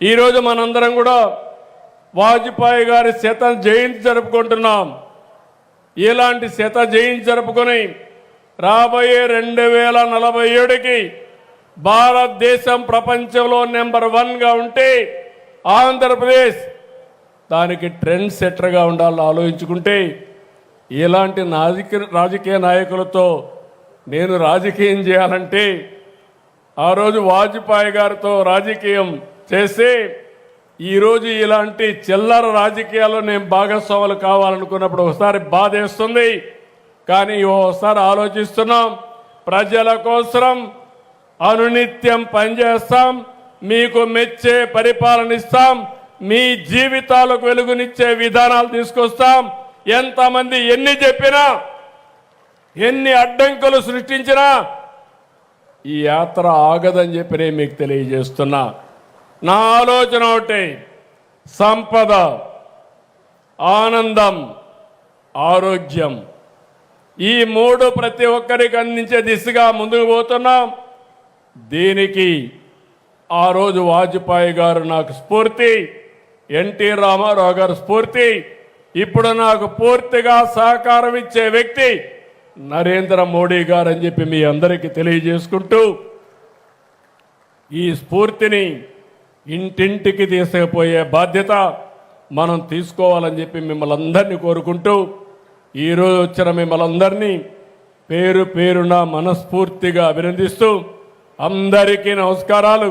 ఈరోజు మనందరం కూడా వాజ్పేయి గారి శత జయంతి జరుపుకుంటున్నాం. ఇలాంటి శత జయంతి జరుపుకొని రాబోయే 2047కి భారతదేశం ప్రపంచంలో నెంబర్ 1గా ఉంటే ఆంధ్రప్రదేశ్ దానికి ట్రెండ్ సెట్టర్గా ఉండాలని ఆలోచించుకుంటే ఇలాంటి రాజకీయ నాయకులతో నేను రాజకీయం చేయాలంటే ఆ రోజు వాజ్పేయి గారితో రాజకీయం చేసి ఈరోజు ఇలాంటి చిల్లర రాజకీయాల్లో నేను భాగస్వాములు కావాలనుకున్నప్పుడు ఒకసారి బాధేస్తుంది. కానీ ఓసారి ఆలోచిస్తున్నాం, ప్రజల కోసం అనునిత్యం పనిచేస్తాం, మీకు మెచ్చే పరిపాలన ఇస్తాం, మీ జీవితాలకు వెలుగునిచ్చే విధానాలు తీసుకొస్తాం. ఎంతమంది ఎన్ని చెప్పినా ఎన్ని అడ్డంకులు సృష్టించినా ఈ యాత్ర ఆగదని చెప్పి నేను మీకు తెలియజేస్తున్నా. నా ఆలోచన ఒకటి, సంపద, ఆనందం, ఆరోగ్యం, ఈ 3 ప్రతి ఒక్కరికి అందించే దిశగా ముందుకు పోతున్నాం. దీనికి ఆ రోజు వాజ్పేయి గారు నాకు స్ఫూర్తి, ఎన్టీ రామారావు గారు స్ఫూర్తి. ఇప్పుడు నాకు పూర్తిగా సహకారం ఇచ్చే వ్యక్తి నరేంద్ర మోడీ గారు అని చెప్పి మీ అందరికీ తెలియజేసుకుంటూ ఈ స్ఫూర్తిని ఇంటింటికి తీసుకుపోయే బాధ్యత మనం తీసుకోవాలని చెప్పి మిమ్మల్ని అందరినీ కోరుకుంటూ ఈరోజు వచ్చిన మిమ్మల్ని అందరినీ పేరు పేరున మనస్ఫూర్తిగా అభినందిస్తూ అందరికీ నమస్కారాలు.